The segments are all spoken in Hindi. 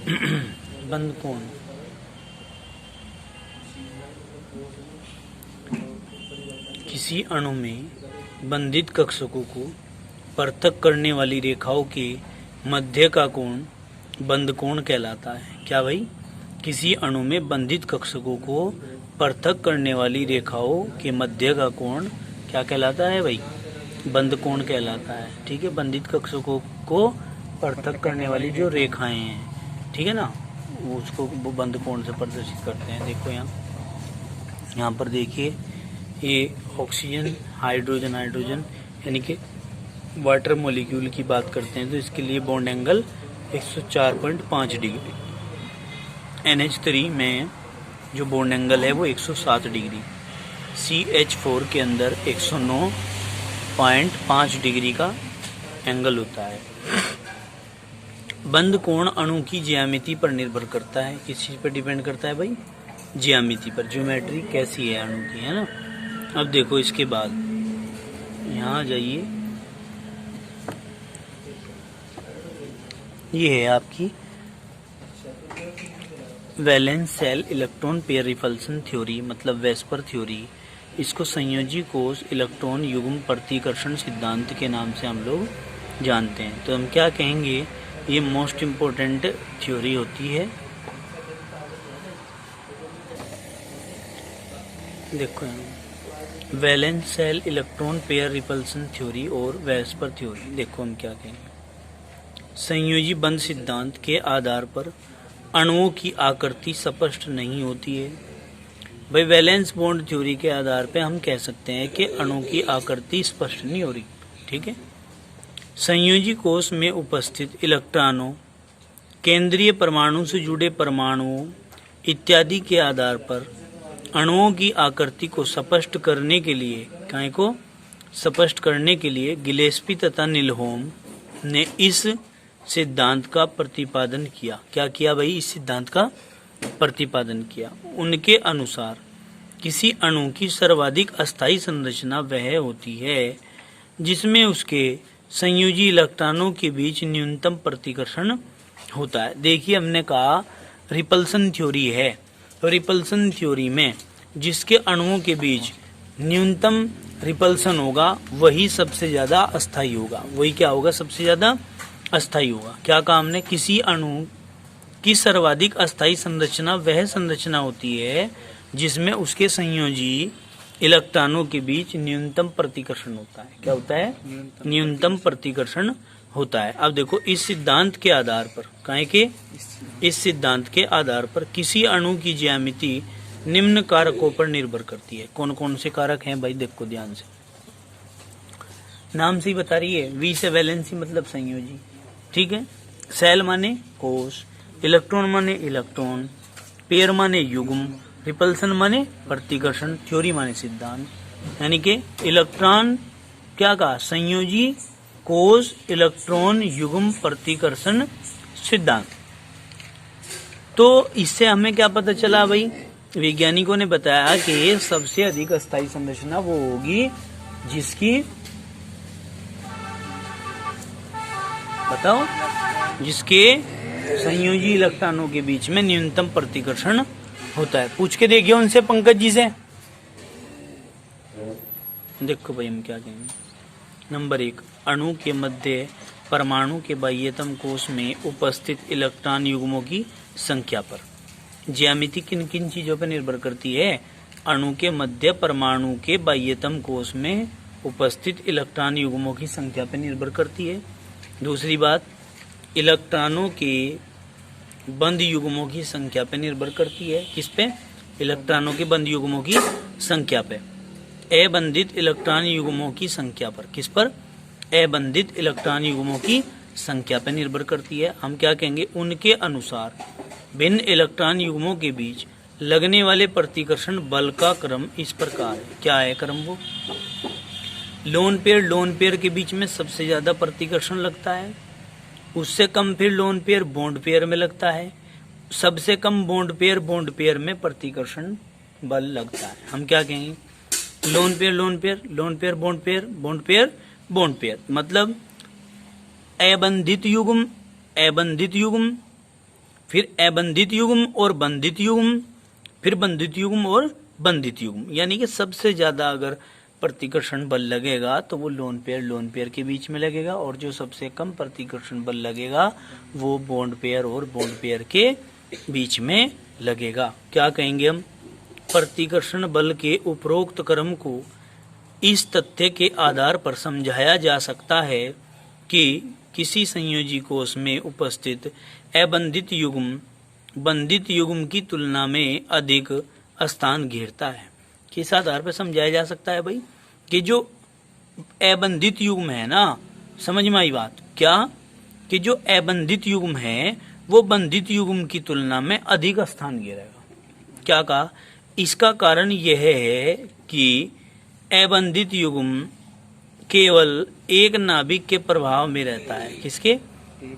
बंद कोण किसी अणु में बंधित कक्षकों को पृथक करने वाली रेखाओं के मध्य का कोण बंद कोण कहलाता है। क्या भाई? किसी अणु में बंधित कक्षकों को पृथक करने वाली रेखाओं के मध्य का कोण क्या कहलाता है भाई? बंद कोण कहलाता है। ठीक है, बंधित कक्षकों को पृथक करने वाली जो रेखाएं हैं, ठीक है ना, उसको वो बंद कोण से प्रदर्शित करते हैं। देखो यहाँ पर देखिए, ये ऑक्सीजन, हाइड्रोजन यानी कि वाटर मॉलिक्यूल की बात करते हैं तो इसके लिए बॉन्ड एंगल 104.5 डिग्री। NH3 में जो बॉन्ड एंगल है वो 107 डिग्री। CH4 के अंदर 109.5 डिग्री का एंगल होता है। बंद कोण अणु की ज्यामिति पर निर्भर करता है। किस चीज पर डिपेंड करता है भाई? ज्यामिति पर। ज्योमेट्री कैसी है अणु की, है ना। अब देखो इसके बाद यहाँ जाइए, ये है आपकी valence shell electron pair repulsion theory, मतलब वेस्पर थ्योरी। इसको संयोजी कोष इलेक्ट्रॉन युग्म प्रतिकर्षण सिद्धांत के नाम से हम लोग जानते हैं। तो हम क्या कहेंगे, ये मोस्ट इम्पोर्टेंट थ्योरी होती है। देखो valence shell electron pair repulsion theory और वेस्पर थ्योरी। देखो हम क्या कहेंगे, संयोजी बंध सिद्धांत के आधार पर अणुओं की आकृति स्पष्ट नहीं होती है। भाई वैलेंस बॉन्ड थ्योरी के आधार पे हम कह सकते हैं कि अणु की आकृति स्पष्ट नहीं हो रही। ठीक है, संयोजी कोष में उपस्थित इलेक्ट्रॉनों, केंद्रीय परमाणु से जुड़े परमाणुओं इत्यादि के आधार पर अणुओं की आकृति को स्पष्ट करने के लिए गिलेस्पी तथा निलहोम ने इस सिद्धांत का प्रतिपादन किया। क्या किया भाई? इस सिद्धांत का प्रतिपादन किया। उनके अनुसार किसी अणु की सर्वाधिक अस्थायी संरचना वह होती है जिसमें उसके संयोजी इलेक्ट्रॉनों के बीच न्यूनतम प्रतिकर्षण होता है। देखिए हमने कहा रिपल्सन थ्योरी है, तो रिपल्सन थ्योरी में जिसके अणुओं के बीच न्यूनतम रिपल्सन होगा वही सबसे ज्यादा अस्थायी होगा। वही क्या होगा? सबसे ज्यादा अस्थायी होगा। क्या कहा हमने? किसी अणु की सर्वाधिक अस्थायी संरचना वह संरचना होती है जिसमें उसके संयोजी इलेक्ट्रॉनों के बीच न्यूनतम प्रतिकर्षण होता है। क्या होता है? न्यूनतम प्रतिकर्षण होता है। अब देखो इस सिद्धांत के आधार पर, काहे के इस सिद्धांत के आधार पर किसी अणु की ज्यामिति निम्न कारकों पर निर्भर करती है। कौन कौन से कारक हैं भाई? देखो ध्यान से, नाम से ही बता रही है। वी से वैलेंसी मतलब संयोजी, ठीक है। सेल माने कोष, इलेक्ट्रॉन माने इलेक्ट्रॉन, पेयर माने युग्म, रिपल्सन माने प्रतिकर्षण, थ्योरी माने सिद्धांत। यानी कि इलेक्ट्रॉन क्या कहा? संयोजी कोष इलेक्ट्रॉन युग्म प्रतिकर्षण सिद्धांत। तो इससे हमें क्या पता चला भाई? वैज्ञानिकों ने बताया कि सबसे अधिक अस्थायी संरचना वो होगी जिसकी, बताओ, जिसके संयोजी इलेक्ट्रॉनों के बीच में न्यूनतम प्रतिकर्षण होता है। पूछ के देखिए उनसे, पंकज जी से। देखो भाई हम क्या कहेंगे। नंबर 1, अणु के मध्य परमाणु के बाह्यतम कोष में उपस्थित इलेक्ट्रॉन युग्मों की संख्या पर। ज्यामिति किन किन चीजों पर निर्भर करती है? अणु के मध्य परमाणु के बाह्यतम कोष में उपस्थित इलेक्ट्रॉन युग्मों की संख्या पर निर्भर करती है। दूसरी बात, इलेक्ट्रॉनों के बंद युग्मों की संख्या पर निर्भर करती है। किस पे? इलेक्ट्रॉनों के बंद युग्मों की संख्या पे। अबंधित इलेक्ट्रॉन युग्मों की संख्या पर। किस पर? अबंधित इलेक्ट्रॉन युग्मों की संख्या पर निर्भर करती है। हम क्या कहेंगे? उनके अनुसार भिन्न इलेक्ट्रॉन युग्मों के बीच लगने वाले प्रतिकर्षण बल का क्रम इस प्रकार है। क्या है क्रम? वो लोन पेयर के बीच में सबसे ज्यादा प्रतिकर्षण लगता है, उससे कम फिर लोन पेयर बॉन्ड पेयर में लगता है, सबसे कम बॉन्ड पेयर में प्रतिकर्षण बल लगता है। हम क्या कहेंगे? लोन पेयर बॉन्ड पेयर मतलब अबंधित युग्म फिर अबंधित युग्म और बंधित युग्म, फिर बंधित युग्म और बंधित युग्म। यानी कि सबसे ज्यादा अगर प्रतिकर्षण बल लगेगा तो वो लोन पेयर के बीच में लगेगा, और जो सबसे कम प्रतिकर्षण बल लगेगा वो बॉन्ड पेयर और बॉन्ड पेयर के बीच में लगेगा। क्या कहेंगे हम? प्रतिकर्षण बल के उपरोक्त क्रम को इस तथ्य के आधार पर समझाया जा सकता है कि किसी संयोजी कोष में उपस्थित अबंधित युग्म बंधित युग्म की तुलना में अधिक स्थान घेरता है। किस आधार पर समझाया जा सकता है भाई? कि जो अबंधित युग्म है ना, समझ में आई बात क्या? कि जो अबंधित युग्म है वो बंधित युग्म की तुलना में अधिक स्थान घेरेगा। क्या कहा? इसका कारण यह है कि अबंधित युग्म केवल एक नाभिक के प्रभाव में रहता है। किसके?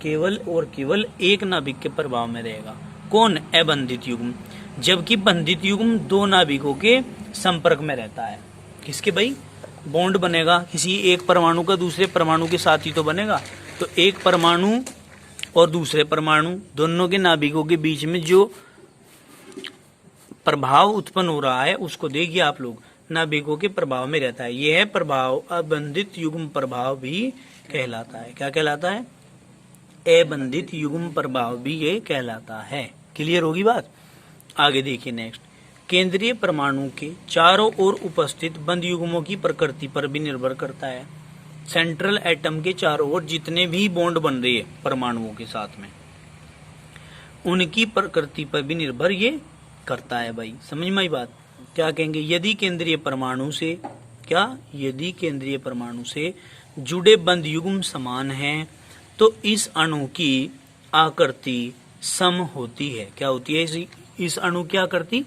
केवल और केवल एक नाभिक के प्रभाव में रहेगा। कौन? अबंधित युग्म। जबकि बंधित युग्म दो नाभिकों के संपर्क में रहता है। किसके भाई? बॉन्ड बनेगा किसी एक परमाणु का दूसरे परमाणु के साथ ही तो बनेगा। तो एक परमाणु और दूसरे परमाणु दोनों के नाभिकों के बीच में जो प्रभाव उत्पन्न हो रहा है उसको देखिए आप लोग, नाभिकों के प्रभाव में रहता है। यह प्रभाव अबंधित युग्म प्रभाव भी कहलाता है। क्या कहलाता है? अबंधित युग्म प्रभाव भी ये कहलाता है। क्लियर होगी बात? आगे देखिए नेक्स्ट। केंद्रीय परमाणु के चारों ओर उपस्थित बंध युग्मों की प्रकृति पर भी निर्भर करता है। सेंट्रल एटम के चारों ओर जितने भी बॉन्ड बन रहे हैं परमाणुओं के साथ में, उनकी प्रकृति पर भी निर्भर ये करता है भाई। समझ में आई बात? क्या कहेंगे? यदि केंद्रीय परमाणु से यदि केंद्रीय परमाणु से जुड़े बंध युग्म समान हैं तो इस अणु की आकृति सम होती है। क्या होती है? इस अणु की आकृति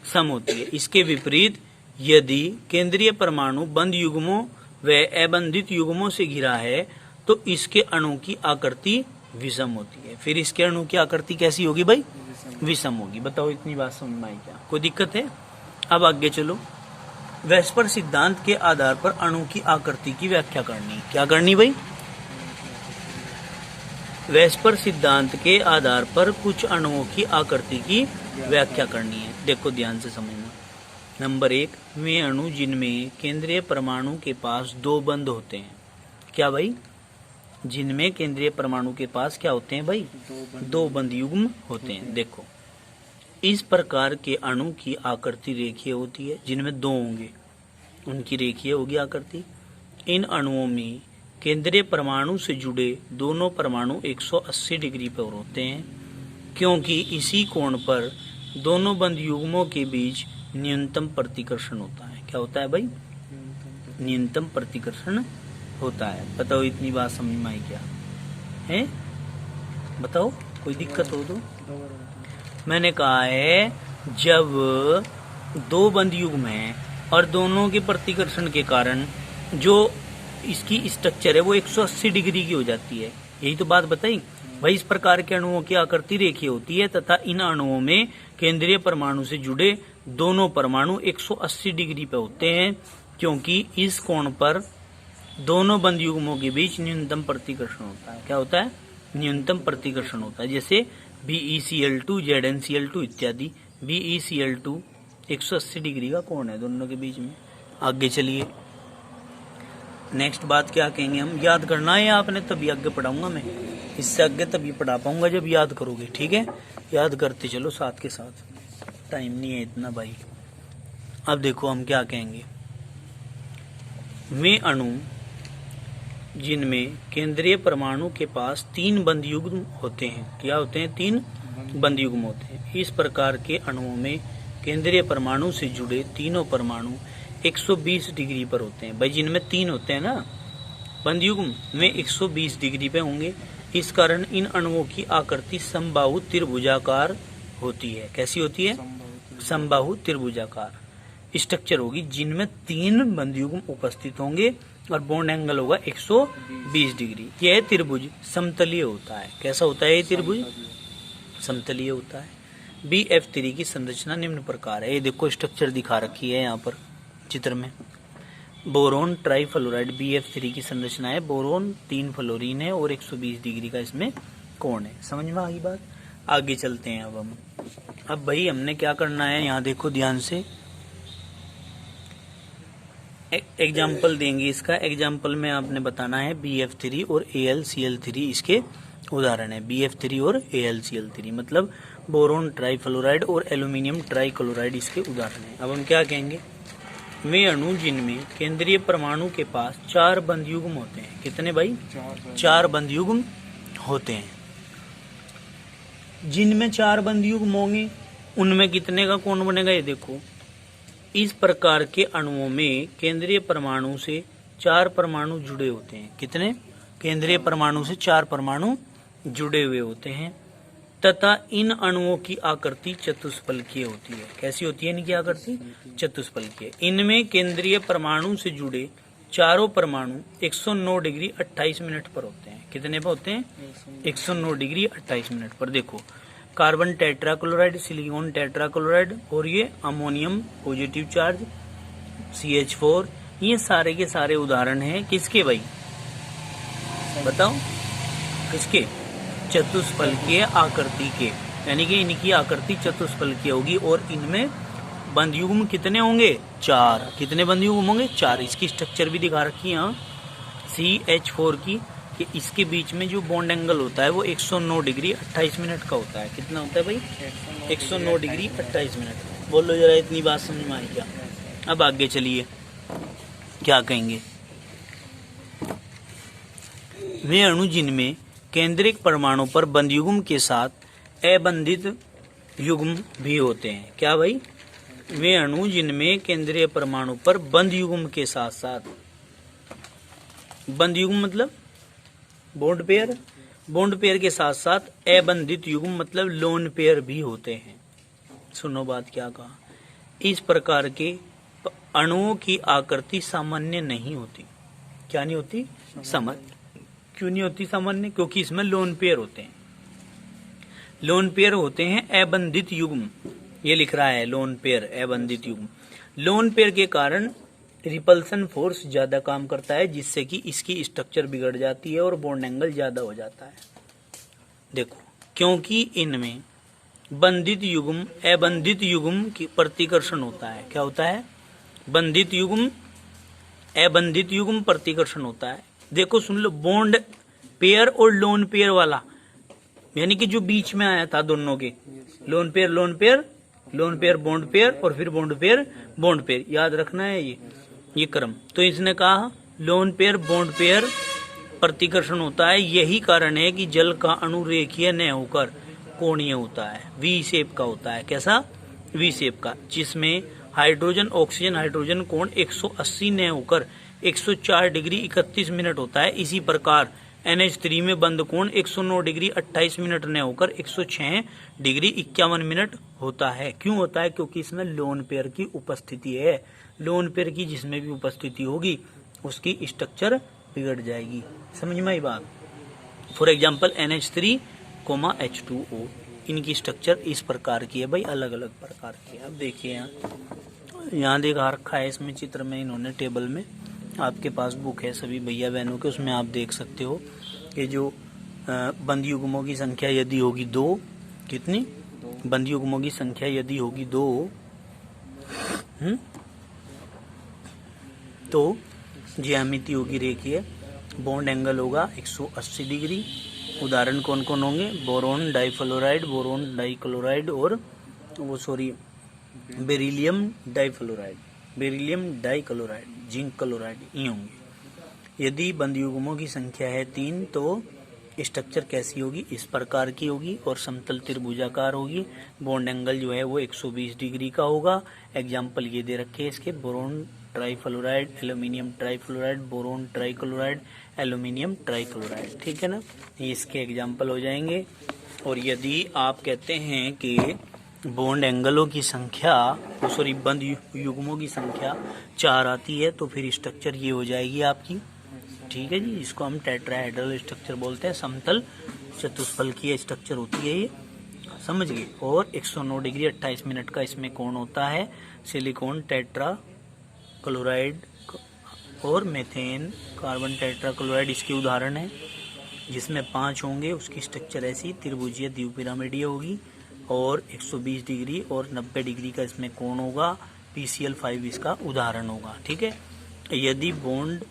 सम होती है। इसके विपरीत यदि केंद्रीय परमाणु बंध युग्मों व अबंधित युग्मों से घिरा है तो इसके अणु की आकृति विषम होती है। फिर इसके अणु की आकृति कैसी होगी भाई? विषम होगी। बताओ इतनी बात समझ में आई क्या? कोई दिक्कत है? अब आगे चलो। वेस्पर सिद्धांत के आधार पर अणु की आकृति की व्याख्या करनी। क्या करनी भाई? वेस्पर सिद्धांत के आधार पर कुछ अणुओं की आकृति की व्याख्या करनी है। देखो ध्यान से समझना। नंबर 1, वे अणु जिनमें केंद्रीय परमाणु के पास दो बंध होते हैं। क्या भाई? जिनमें केंद्रीय परमाणु के पास क्या होते हैं भाई? दो बंध युग्म होते हैं। देखो, इस प्रकार के अणु की आकृति रेखीय होती है। जिनमें दो होंगे उनकी रेखीय होगी आकृति। इन अणुओं में केंद्रीय परमाणु से जुड़े दोनों परमाणु 180 डिग्री पर होते हैं, क्योंकि इसी कोण पर दोनों बंध युग्मों के बीच न्यूनतम प्रतिकर्षण होता है। क्या होता है भाई? न्यूनतम प्रतिकर्षण होता है। बताओ इतनी बात समझ में आई क्या है? बताओ कोई दिक्कत हो तो। मैंने कहा है जब दो बंध युग्म हैं और दोनों के प्रतिकर्षण के कारण जो इसकी स्ट्रक्चर है वो 180 डिग्री की हो जाती है। यही तो बात बताई भाई। इस प्रकार के अणुओं की आकृति रेखीय होती है तथा इन अणुओं में केंद्रीय परमाणु से जुड़े दोनों परमाणु 180 डिग्री पे होते हैं, क्योंकि इस कोण पर दोनों बंध युग्मों के बीच न्यूनतम प्रतिकर्षण होता है। क्या होता है? न्यूनतम प्रतिकर्षण होता है। जैसे BeCl2, ZnCl2 इत्यादि। BeCl2 180 डिग्री का कोण है दोनों के बीच में। आगे चलिए, नेक्स्ट बात क्या कहेंगे हम? याद करना है आपने, तभी आगे पढ़ाऊंगा मैं। इससे आगे तभी पढ़ा पाऊंगा जब याद करोगे। ठीक है? याद करते चलो साथ के साथ, टाइम नहीं है इतना भाई। अब देखो हम क्या कहेंगे। वे अणु जिनमें केंद्रीय परमाणु के पास तीन बंध युग्म होते हैं। क्या होते हैं? तीन बंध युग्म होते हैं। इस प्रकार के अणुओं में केंद्रीय परमाणु से जुड़े तीनों परमाणु 120 डिग्री पर होते हैं। भाई जिनमें तीन होते हैं ना बंध युग्म, में 120 डिग्री पे होंगे। इस कारण इन अणुओं की आकृति समबाहु त्रिभुजाकार होती है। कैसी होती है? समबाहु त्रिभुजाकार स्ट्रक्चर होगी, जिनमें तीन बंध युग्म उपस्थित होंगे और बॉन्ड एंगल होगा 120 डिग्री। यह त्रिभुज समतलीय होता है। कैसा होता है ये त्रिभुज? समतलीय होता है। BF3 की संरचना निम्न प्रकार है। ये देखो स्ट्रक्चर दिखा रखी है यहाँ पर चित्र में। बोरोन ट्राइफ्लोराइड BF3 की संरचना है। बोरोन 3 फ्लोरीन है और 120 डिग्री का इसमें कोण है। समझ में आ गई बात? आगे चलते हैं अब भाई हमने क्या करना है, यहाँ देखो ध्यान से, एग्जाम्पल देंगे इसका। एग्जाम्पल में आपने बताना है BF3 और AlCl3 इसके उदाहरण है। BF3 और AlCl3 मतलब बोरोन ट्राइफ्लोराइड और एल्यूमिनियम ट्राइक्लोराइड इसके उदाहरण है। अब हम क्या कहेंगे, वे अणु जिनमें केंद्रीय परमाणु के पास 4 बंध युग्म होते हैं। कितने भाई? 4 बंध युग्म होते हैं। जिनमें 4 बंध युग्म होंगे उनमें कितने का कोण बनेगा, ये देखो। इस प्रकार के अणुओं में केंद्रीय परमाणु से 4 परमाणु जुड़े होते हैं। कितने? केंद्रीय परमाणु से 4 परमाणु जुड़े हुए होते हैं तथा इन अणुओं की आकृति चतुष्फलकीय होती है। कैसी होती है इनकी आकृति? चतुष्फलकीय। इनमें केंद्रीय परमाणु से जुड़े चारों परमाणु 109 डिग्री 28 मिनट पर होते हैं। कितने पर होते हैं? 109 डिग्री 28 मिनट पर। देखो, कार्बन टेट्राक्लोराइड, सिलिकॉन टेट्राक्लोराइड और ये अमोनियम पॉजिटिव चार्ज CH4, ये सारे के सारे उदाहरण हैं किसके भाई? बताओ किसके? चतुष्फलकीय आकृति के, यानी कि इनकी आकृति चतुष्फलकीय होगी और इनमें बंध युग्म कितने होंगे? 4। कितने बंध युग्म होंगे? 4। इसकी स्ट्रक्चर भी दिखा रखी है यहाँ CH4 की, कि इसके बीच में जो बॉन्ड एंगल होता है वो 109 डिग्री 28 मिनट का होता है। कितना होता है भाई? 109 डिग्री 28 मिनट। बोलो जरा, इतनी बात समझ में आई क्या? अब आगे चलिए, क्या कहेंगे, वे अणु जिनमें केंद्रिक परमाणु पर बंध युग्म के साथ अबंधित युग्म भी होते हैं। क्या भाई? वे अणु जिनमें केंद्रीय परमाणु पर बंध युग्म के साथ साथ, बंध युग्म मतलब बॉन्ड पेयर, बॉन्ड पेयर के साथ साथ अबंधित युग्म मतलब लोन पेयर भी होते हैं। सुनो बात क्या कहा, इस प्रकार के अणुओं की आकृति सामान्य नहीं होती। क्या नहीं होती? सामान्य। क्यों नहीं होती सामान्य? क्योंकि इसमें लोन पेयर होते हैं। लोन पेयर होते हैं अबंधित युग्म, ये लिख रहा है लोन पेयर, अबंधित युग्म। लोन पेयर के कारण रिपल्सन फोर्स ज्यादा काम करता है, जिससे कि इसकी स्ट्रक्चर बिगड़ जाती है और बॉन्ड एंगल ज्यादा हो जाता है। देखो, क्योंकि इनमें बंधित युग्म अबंधित युग्म की प्रतिकर्षण होता है। क्या होता है? बंधित युग्म अबंधित युग्म प्रतिकर्षण होता है। देखो सुन लो, बॉन्ड पेयर और लोन पेयर वाला, यानी कि जो बीच में आया था दोनों के, lone pair lone pair, lone pair bond pair और फिर बॉन्ड पेयर बॉन्ड पेयर, याद रखना है ये क्रम। तो इसने कहा लोन पेयर बॉन्ड पेयर प्रतिकर्षण होता है। यही कारण है कि जल का अणु रेखीय न होकर कोणीय होता है, वी शेप का होता है। कैसा? वी शेप का, जिसमें हाइड्रोजन ऑक्सीजन हाइड्रोजन कोण 180 न होकर 104 डिग्री 31 मिनट होता है। इसी प्रकार NH3 में बंद कोण 109 डिग्री 28 मिनट न होकर 106 डिग्री 51 मिनट होता है। क्यों होता है? क्योंकि इसमें लोन पेयर की उपस्थिति है। लोन पेयर की जिसमें भी उपस्थिति होगी उसकी स्ट्रक्चर बिगड़ जाएगी। समझ में आई बात? फॉर एग्जाम्पल NH3, H2O, इनकी स्ट्रक्चर इस प्रकार की है भाई, अलग अलग प्रकार की है। अब देखिए यहाँ दिखा रखा है इसमें चित्र में इन्होंने टेबल में, आपके पास बुक है सभी भैया बहनों के, उसमें आप देख सकते हो कि जो बंध युग्मों की संख्या यदि होगी 2, कितनी बंध युग्मों की संख्या यदि होगी 2, तो ज्यामिति होगी रेखीय, बॉन्ड एंगल होगा 180 डिग्री। उदाहरण कौन कौन होंगे? बोरोन डाइफ्लोराइड, बोरोन डाइक्लोराइड और beryllium difluoride, beryllium dichloride, zinc chloride, ये होंगे। यदि बंध युग्मों की संख्या है 3 तो स्ट्रक्चर कैसी होगी? इस प्रकार की होगी और समतल त्रिभुजाकार होगी। बॉन्ड एंगल जो है वो 120 डिग्री का होगा। एग्जाम्पल ये दे रखे हैं इसके, boron trifluoride, aluminium trifluoride, boron trichloride, aluminium trichloride. ठीक है ना, ये इसके एग्जाम्पल हो जाएंगे। और यदि आप कहते हैं कि बॉन्ड एंगलों की संख्या, बंध युग्मों की संख्या 4 आती है, तो फिर स्ट्रक्चर ये हो जाएगी आपकी। ठीक है जी, इसको हम टेट्राहेड्रल स्ट्रक्चर बोलते हैं, समतल चतुष्फलकीय स्ट्रक्चर होती है ये, समझ गए। और 109 डिग्री 28 मिनट का इसमें कोण होता है। सिलिकॉन टेट्रा क्लोराइड और मेथेन कार्बन टेट्राक्लोराइड इसके उदाहरण है। जिसमें 5 होंगे उसकी स्ट्रक्चर ऐसी त्रिभुजीय द्विपिरामिडीय होगी और 120 डिग्री और 90 डिग्री का इसमें कोण होगा। PCl5 इसका उदाहरण होगा। ठीक है, यदि बॉन्ड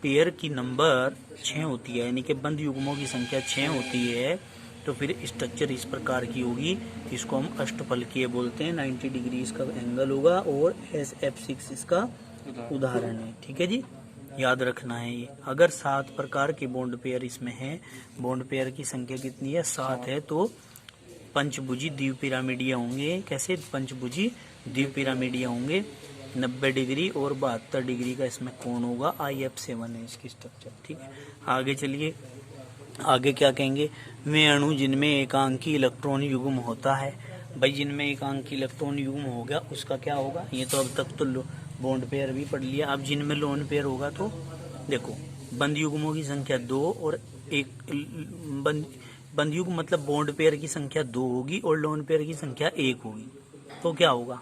पेयर की नंबर 6 होती है, यानी कि बंद युग्मों की संख्या 6 होती है, तो फिर स्ट्रक्चर इस प्रकार की होगी। इसको हम अष्टफलकीय बोलते हैं। 90 डिग्री इसका एंगल होगा और SF6 इसका उदाहरण है। ठीक है जी, याद रखना है ये। अगर 7 प्रकार के बॉन्ड पेयर इसमें हैं, बॉन्ड पेयर की संख्या कितनी है? 7 है, तो पंचभुजी द्विपिरामिडीय होंगे। कैसे पंचभुजी द्विपिरामिडीय होंगे? 90 डिग्री और 72 डिग्री का इसमें कोण होगा। IF7 है इसकी स्ट्रक्चर। ठीक है, आगे चलिए, आगे क्या कहेंगे? वे अणु जिनमें एकांकी इलेक्ट्रॉन युग्म होता है। भाई जिनमें एकांकी इलेक्ट्रॉन युग्म हो गया उसका क्या होगा? ये तो अब तक तो बॉन्ड पेयर भी पढ़ लिया। अब जिनमें लोन पेयर होगा तो देखो, बंद युग्मों की संख्या 2 और एक बंद युग्म मतलब बॉन्ड पेयर की संख्या 2 होगी और लोन पेयर की संख्या 1 होगी। तो क्या होगा?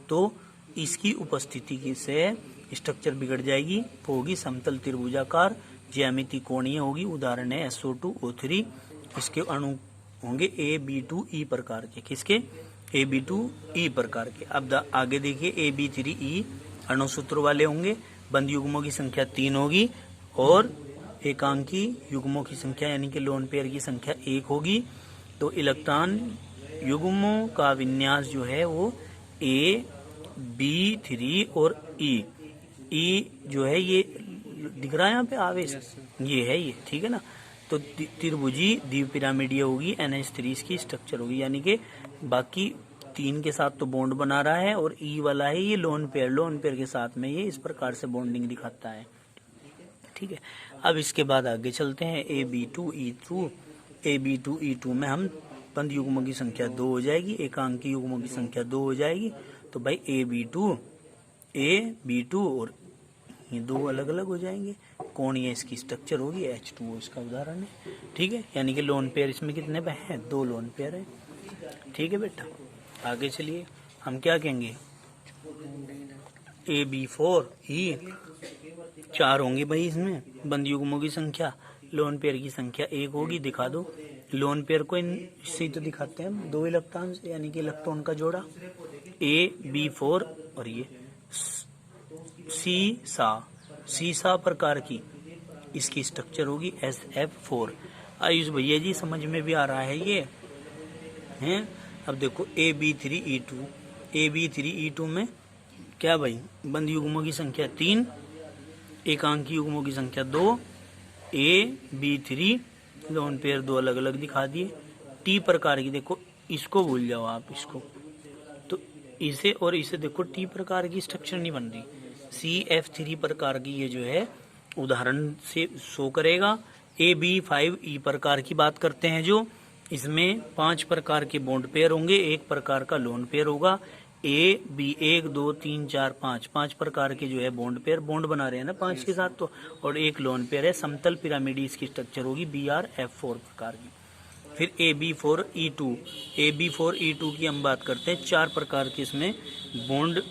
तो इसकी उपस्थिति से स्ट्रक्चर बिगड़ जाएगी। होगी समतल त्रिभुजाकार, ज्यामिति कोणीय होगी। उदाहरण है SO2O3। इसके अणु होंगे AB2E प्रकार के। किसके? AB2E प्रकार के। अब आगे देखिए, AB3E अणु सूत्र वाले होंगे। बंद युग्मों की संख्या 3 होगी और एकांकी युग्मों की संख्या यानी कि लोन पेयर की संख्या 1 होगी। तो इलेक्ट्रॉन युग्मों का विन्यास जो है वो AB3 और E जो है ये दिख रहा है यहाँ पे आवेश, ये है ये। ठीक है ना, तो त्रिभुजी द्विपिरामिडीय होगी। NH3 इसकी स्ट्रक्चर होगी, यानी कि बाकी 3 के साथ तो बॉन्ड बना रहा है और E वाला है ये लोन पेयर के साथ में ये इस प्रकार से बॉन्डिंग दिखाता है। ठीक है, अब इसके बाद आगे चलते हैं। AB2E2 में हम बंद युग्मों की संख्या 2 हो जाएगी, एकांकी युग्मों की संख्या 2 हो जाएगी। तो भाई AB2 और ये 2 अलग अलग हो जाएंगे। कोणीय इसकी स्ट्रक्चर होगी। H2O इसका उदाहरण है। ठीक है, यानी कि लोन पेयर इसमें कितने हैं? 2 लोन पेयर है। ठीक है बेटा, आगे चलिए, हम क्या कहेंगे? AB4E 4 होंगे भाई इसमें बंद युग्मों की संख्या, लोन पेयर की संख्या 1 होगी। दिखा दो, लोन पेयर को इससे तो दिखाते हैं 2 इलेक्ट्रॉन से, यानी कि इलेक्ट्रॉन का जोड़ा AB4 और ये सीसा प्रकार की इसकी स्ट्रक्चर होगी SF4। आयुष भैया जी समझ में भी आ रहा है ये हैं? अब देखो AB3E2 में क्या भाई? बंद युग्मों की संख्या 3, एकांकी युग्मों की संख्या 2, AB3 लोन पेयर 2 अलग अलग दिखा दिए। T प्रकार की, देखो इसको भूल जाओ आप, इसको तो इसे और इसे देखो, T प्रकार की स्ट्रक्चर नहीं बन रही। CF3 प्रकार की ये जो है उदाहरण से शो करेगा। AB5E प्रकार की बात करते हैं, जो इसमें 5 प्रकार के बॉन्ड पेयर होंगे, 1 प्रकार का लोन पेयर होगा। AB1 2 3 4 5 प्रकार के जो है बॉन्ड पेयर बॉन्ड बना रहे हैं ना 5 के साथ, तो और 1 लोन पेयर है। समतल पिरामिडी इसकी स्ट्रक्चर होगी BrF4 प्रकार की। फिर AB4E2 की हम बात करते हैं। 4 प्रकार के इसमें बॉन्ड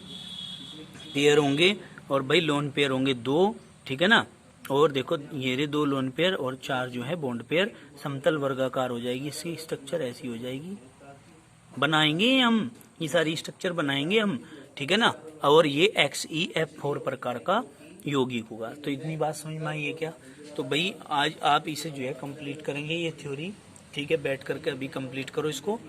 पेयर होंगे और भाई लोन पेयर होंगे 2। ठीक है ना, और देखो ये 2 लोन पेयर और 4 जो है बॉन्ड पेयर। समतल वर्गाकार हो जाएगी इसकी स्ट्रक्चर, ऐसी हो जाएगी। बनाएंगे हम ये सारी स्ट्रक्चर बनाएंगे हम। ठीक है ना, और ये XeF4 प्रकार का यौगिक होगा। तो इतनी बात समझ में आई है क्या? तो भाई आज आप इसे जो है कंप्लीट करेंगे ये थ्योरी। ठीक है, बैठ करके अभी कंप्लीट करो इसको